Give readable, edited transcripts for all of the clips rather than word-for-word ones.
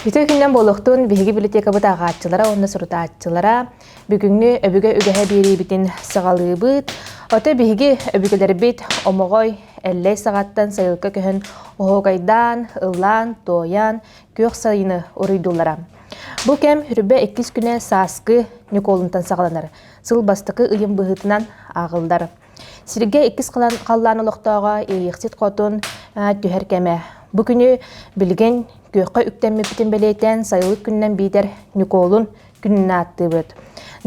Hüte günden boluktun bihi biblioteka bu ağaççılara, onda surutaatçılara bugünkü öbüge ügehe biri bitin sağalığı bit. Ota bihigi öbügeleri bit omogoy 50 saattan sayılka köhün ohogaydan, ıllan, doyan, gök sayını uruydulara. Bu kem hürbe 2 güne saskı Nikoluntan sağlanır. Sıl bastıkı ıyım bıhıtından ağıldar. Sirge 2 kallanı loqtağa eyiqsit qotun tüherkeme. Bu günü bilgen gökü üktemme bitin beleyten sayılık günden bider Nikolun gününe attı bıt.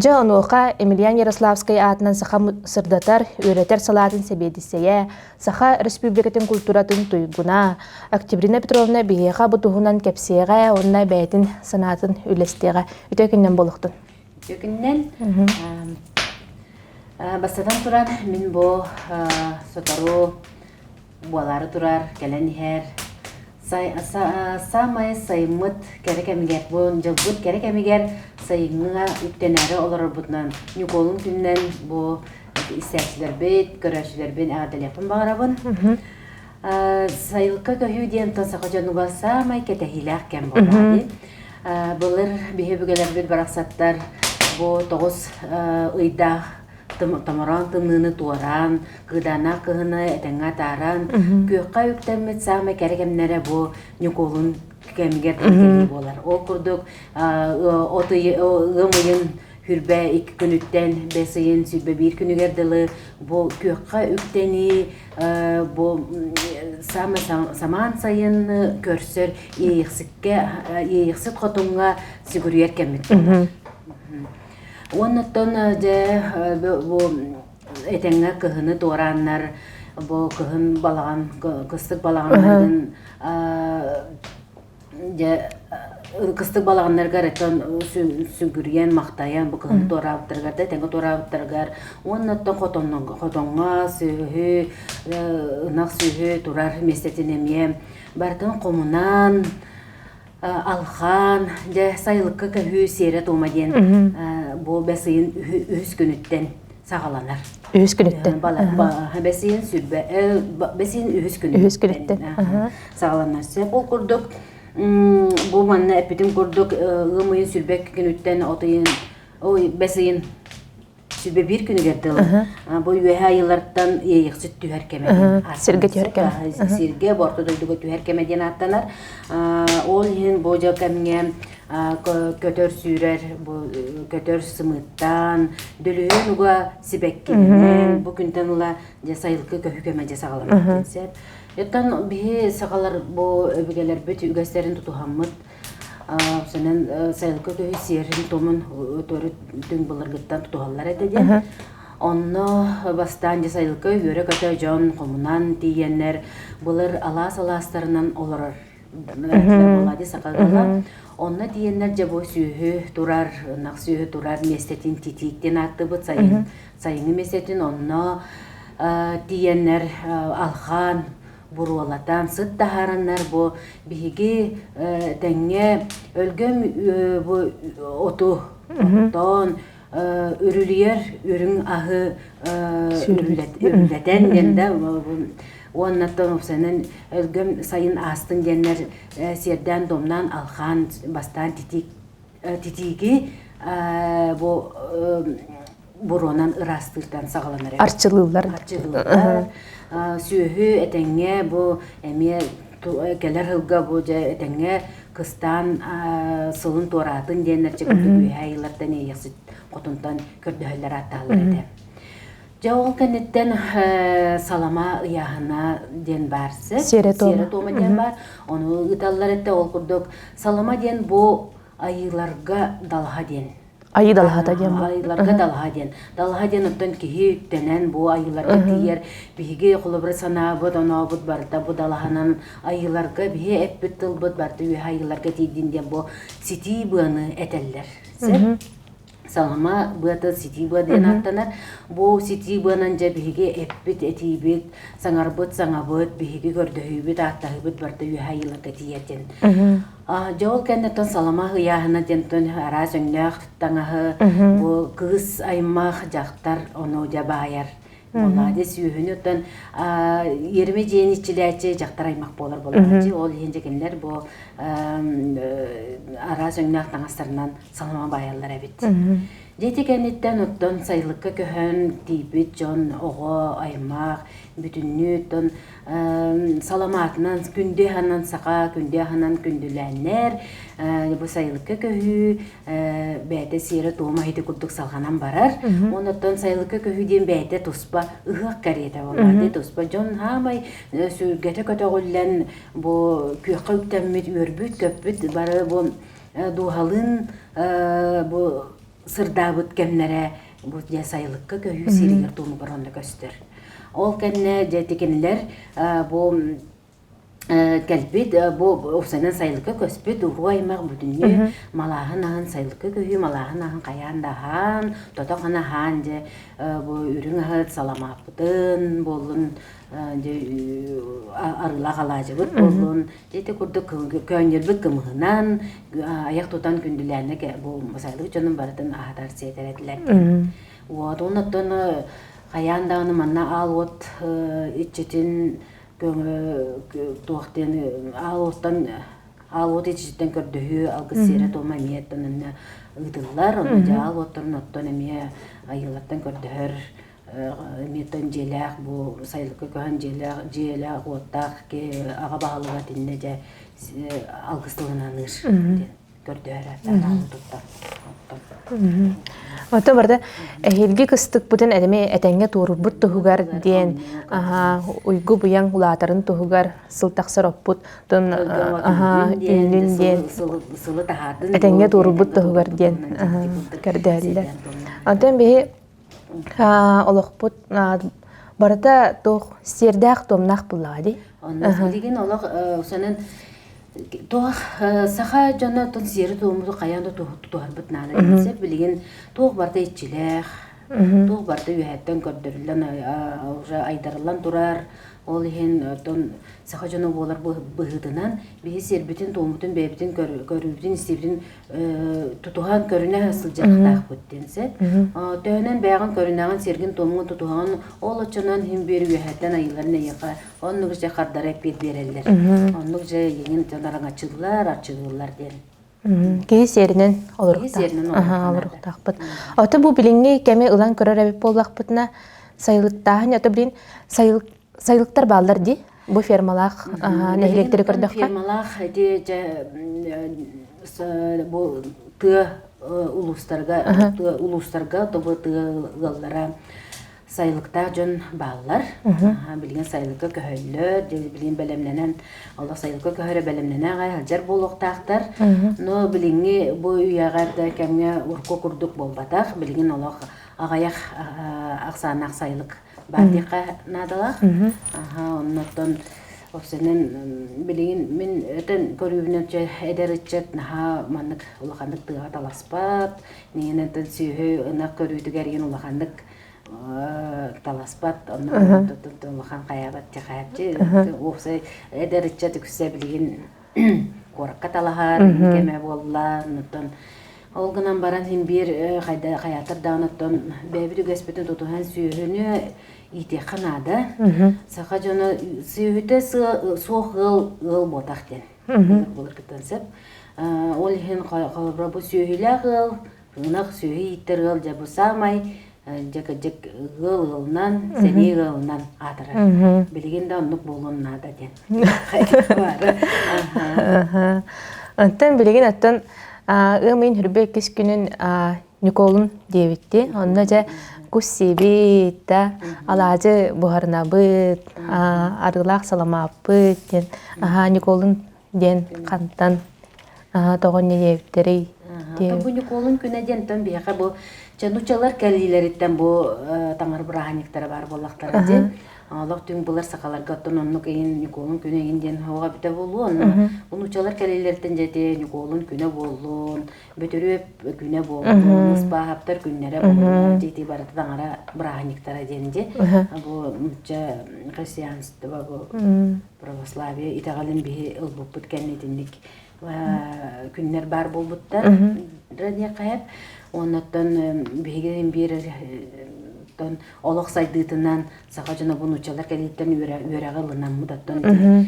Ja onuqa Emilian Yaroslavskaya atынан saxa sırdatar, öğreter salatın sebediseye, saxa Respublikatın kulturatın tuyguna, Oktyabrina Petrovna biheqa butuhunan kepseye, onna beytin sanatın ülesteye. Ütökünden boluqtun. Ütökünden basadan turan min bu sotaru buaları turar, gelen her Samay saymıt gerek emiger bu jabut gerek emiger sayınga üttenere olar bundan Nikolun günden bu isterçiler bit görüşler ben adil yapın bağırabın sayılka köhü diyen tasaqacanuga samay ketehilak kem boladi bular bihebugeler bir baraksatlar bu 9 ıyda tamaran tımını tuaran, gıdana kıhını etenge taran, kökka yüklenmet sağma kerekemlere bu Nikolun kemiger tehlikeli bolar. O kurduk, otu ığımıyın hürbe 2 günütten besayın sübbe 1 günü gerdilı, bu kökka yükteni, bu saman sayın körsör, iyiqsit kotunga siguriyer kemmet. Ondan de bu etenge kıhını doğranlar, bu kıhın balağan, kıstık balağanlardan kıstık balağanlar garetan süngüryen, maqtayan bu kıhını doğrabıttırgar, etenge doğrabıttırgar. Ondan kotonga sühü, ınak sühü durar mesletinemiye. Bardan komunan, alxan, de sayılıkka köhü seyret olmayan bu besayın ühüs günütten sağalanır. Ühüs günütten? Besayın sübbe, besayın ühüs günütten sağalanır. Sebol kurduk, bu manna epitim kurduk, ığımıyın sürbek günütten otayın, besayın sübbe 1 günü gerdiler. Bu ühe yıllardan yeyiqsit tüherkemeden. Sirge tüherkeme. Sirge, bortu doyduga tüherkemeden attanar. Ol yin boja kemge kötör sürer, kötör sımıttan, dölüğün uga sibekkenen, bu günden ula sayılıkı köhükemece sağlamak denser. Yattan bihi sağalar bu öbügeler bütün ügeslerin tutuhamıd. Senin sayılıkı köhü siyerin tomun ötörü dün bulurgıttan tutuhallar edeceğim. Onu bastan sayılıkı göre kötü can komunan diyenler bulur alas-alaslarından olur. Oladi sakagala. Onna diyenler jabo sühü durar, nak sühü durar mesletin titikten attı bu sayını mesletin onna diyenler alhan burualatan sıt daharanlar bu bihigi denge ölgüm bu otu ton ürülüyer ürün ahı ürületen dende ondan senin ölgüm sayın astın genler serden domdan alhan bastan titigi bu buronan ırastırdan sağlanır. Arçılığlar. Sühü etenge bu emiye gelir hılga bu etenge kıstan sılın toratın genler çekildi hayırlardan eyiqsit qotuntan kördühüller attalar ede. Jawol kennetten salama ıyahına den barsı. Seretoma den bar. Onu ıtallar ette ol kurduk. Salama den bu ayılarga dalha den. Ayı dalhada den bu. Ayılarga dalha den. Dalha den ottan kihi yüktenen bu ayılarga diyer. Bihige kulubra sanabıd, onabıd barda bu dalhanan ayılarga bihi eppit tılbıd barda üye ayılarga tidin den bu siti bığını eteller. Salama buata siti buat den attanar bu siti buananja bihige eppit etibit sangarbut sangabut bihige gördühübit attahıbit barda üye ayılarga tiyetin. Jawol kennetten salama hıyahına denton ara söngdaq tangahı bu kız aymaq jaktar onu jabayar Молодец үйөнөтөн ерме жени чиляче жактараймак болор болчу. Ол енжекенлер бу ара сөңнак таңастарынан салма баяллар эбит. Жетекенеттен оттон сайлыкка көһөн тийбит жон ого аймак бүтүннүтөн саламатынан күндө ханан сака күндө ханан күндүләннер бу сайлыкка көһү бәте сире тома хите курдук салганан барар. Онотон сайлыкка көһү ден бәте туспа ыгак карета болар. Туспа жон хамай сүргәтә көтөгүллән бу көккә үттәммит өрбүт көпбүт бары бу дуһалын бу сырдабыт кемнере бу сайлыкка көһү сиригер тому баранда көстөр. Ол кенне жетекенлер бу кәлбит бу осанан сайлыкка көспүт уруаймак бүтүнне малахын агын сайлыкка көһү малахын агын каяндахан тотогана хан же бу үрүң агыт саламапытын болун же арыла калажыбыт болун жете курдук көнжөрбүт кымыгынан аяк тутан күндүләрне бу сайлык жонун барытын ахатар сетеретилер. Вот онотон каяндаганы манна алот ичетин туактен алот ичетен көрдөһү алгысыра тома миеттен ыдыллар оны жа алоттон оттон эме айылаттан көрдөһөр миеттен желак бу сайлыкка көһөн желак оттак ке ага багалыга тинне же алгыстылынаныр көрдөһөр алоттан. Ото барда эхилги кыстык бутын эдеме этеңге туурбут туһугар диен уйгу буян улаатарын туһугар сылтаксар оппут тон үнүн диен этеңге туурбут туһугар диен көрдөһөллөр. Антон бии олохпут барда тух сердах томнах буллади. Оннан билген олох сонун Тух саха жана тон сири туумду каянда тухарбыт нана десе билген тух барда ичилех тух барда үйәттен көрдөрүлөн уже айдарылан турар ол ehen тон саха жана болар быгытынан биһи сербитин туумутун бебитин көрүбүтүн истебитин тутухан көрүнө сылжактаах бүттенсе төөнөн байган көрүнөгөн серген туумун тутухан ол очонон хим бери үйәттен айыларына яка оннук же кардарап берелер оннук же еңин жанарың ачылар ден Кей серинен олуруктаакпыт. Ото бу билинги кеме ылан көрөр болбакпытына сайлыктаахын ото билин сайлыктар баалар ди бу фермалаах нехилектери көрдөкка. Фермалаах де бу тыа улустарга тобу тыаллара сайлыкта жон баалар билген сайлыкка көһөллөр билген белемленен Алла сайлыкка көһөрө белемленен алжар болуктаактар но билинги бу уягарда кемге урко курдук болбатак билген Алла агаяк аксанак сайлык бардыка надалак оннотон Осенен билген мен этен көрүбүнөчө эдеричет наха маннык улахандык тыга таласпат ненетен сүйө ынак көрүдүгерген улахандык таласпат оннан улахан каябат жакаапчы оксай эдеричет күсө билген коракка талахар кеме болла нутон олгунан баран хим бир кайда каятыр даанаттан бебиди көспөтөн тутухан сүйөнү ите канада саха жана сүйүтө суох ыл ботактен болор кетенсеп ол хен калбра бу сүйүлө ыл ынак сүйү иттер жабу самай жек ылынан сени ылынан атырар билгенде оннук болгон нада ден антан билген аттан мен хүрбе кис күнүн Николун дебитти онна же куссебит да алажы бухарнабыт арылак саламаппыт ден Николун ден кантан тогон дебиттери бу Николун күнө ден тон бияка бу чанучалар калилериттен бу таңар браханиктер бар болактар ден Аллах түң булар сакаларга тононнук эйин Николун күнө инден хава бите болуун. Унучалар келелерден жете Николун күнө болуун, бөтөрөп күнө болуун, спахаптар күннере болуун. Жете барат таңара браханиктара денде. Бу муча христианство бу православие итагалын би ылбып бүткеннетинник күннер бар болбуттар. Радия кайып, оннан биген бир оттон олох сайдыытынан саха жана бунучалар келиттен үөрәгә лынам мудаттан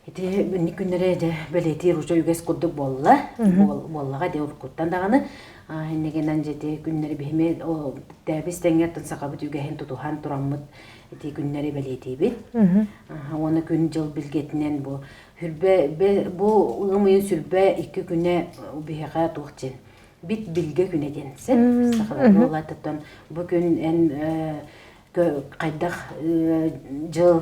эти бинни күннәре дә белети ружа үгәс куддук боллага де уркуттан даганы эннегенен жети күннәре бихме о дәбис тәңгәттен саха бит үгәһен тутухан тураммыт эти күннәре белети бит оны күн жыл билгетинен бу хүрбе бу ымыйын сүрбе 2 күнне бихәгә тухчен бит билге күнеден сен сахалар болаттан бу күн эн кайдах жыл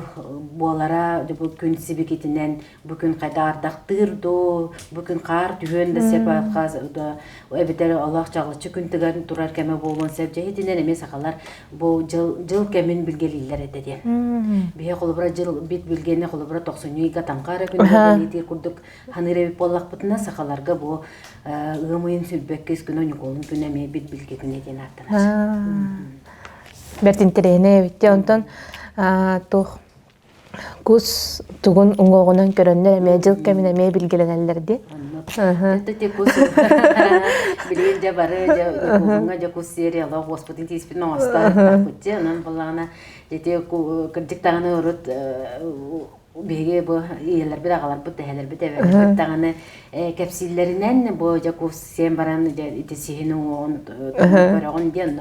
болара бу күн сибекетинен бу күн кайда ардактырду бу күн кар түгөн да сепа казда эбетер Аллах чагылчы күн тигән турар кеме болгон сәбҗәһидинен эме сахалар бу жыл кемен билгелиләр эден бие колбра жыл бит билгене колбра 90 гатанкара күн билетир курдук ханыры боллак бутна сахаларга бу ымыйын сүлбеккес күн ониколун күн эме бит билге күнеден аттырас Бертин терейне битте онтон тух кус тугун уңгогунан көрөннөр эме жыл кемине эме билгеленелерди. Это кус билген жа бары жа уңга жа кус серия Аллах Господин тиспин оста кутте анан балана жете кырдыктаганы урут беге бу иелер бир агалар бу тәһәләр бит әвәл таганы кәпсилләреннән бу жа кус сен баран ите сихинең он көрөгөн ден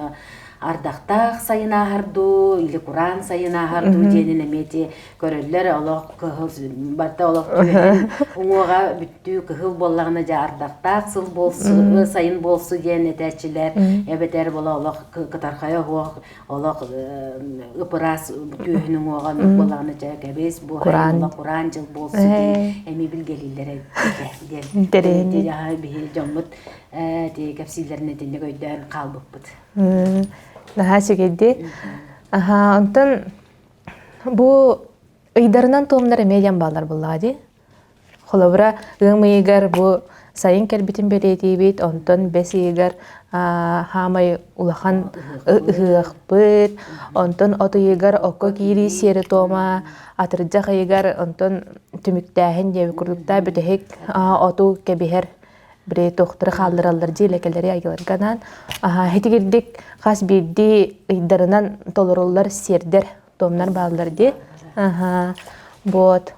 ардактах сайына харду или Куран сайына харду денене мети көрөллөр Аллах кыгыл батта Аллах уңга бүттү кыгыл боллагына жа ардактах сыл болсу сайын болсу дене тәчилер эбетер бола Аллах кытархая Аллах ыпырас бүтүнүң уган боллагына жа кебес бу Куран жыл болсу эми билгелилер ден ден би жомут те капсиллерне дене көйдөн калбыппыт Наха сигедди. Онтон бу ыйдарынан тоомнар эмеян балар буллади. Холобра ымыйгар бу сайын келбитин белетибит, онтон бесигар хамай улахан ыхпыт, онтон отыйгар окко кири сери тома, атырджа хайгар онтон түмүктәһин жеби курдукта бүтехик оту кебихер бре тохтыр халдыралдар җилекеләре айгыларганан хетигирдик хас бидди ыйдарынан толоруллар сердер томнар баллар ди бот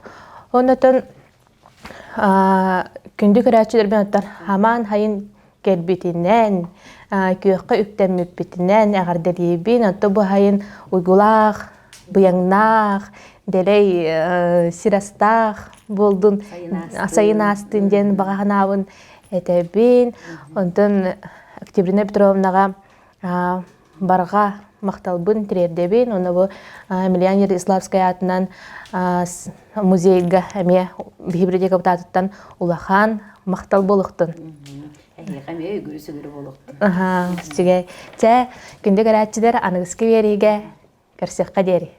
онотон күндү көрәчеләр белән оттан хаман хайын келбитинен күйөккө үктәммүппитинен әгәрдәлибин отто бу хайын уйгулах буяңнах делей сирастах болдун сайын астынден баганабын этебин онтон Октябрина Петровнага барга макталбын тирердебин оны бу Миллионер Иславская атынан музейга эме библиотека бутаттан улахан мактал болуктун каме өгүрүсү болуктун сиге күндө гарачылар аныгыскы бериге керсекка дери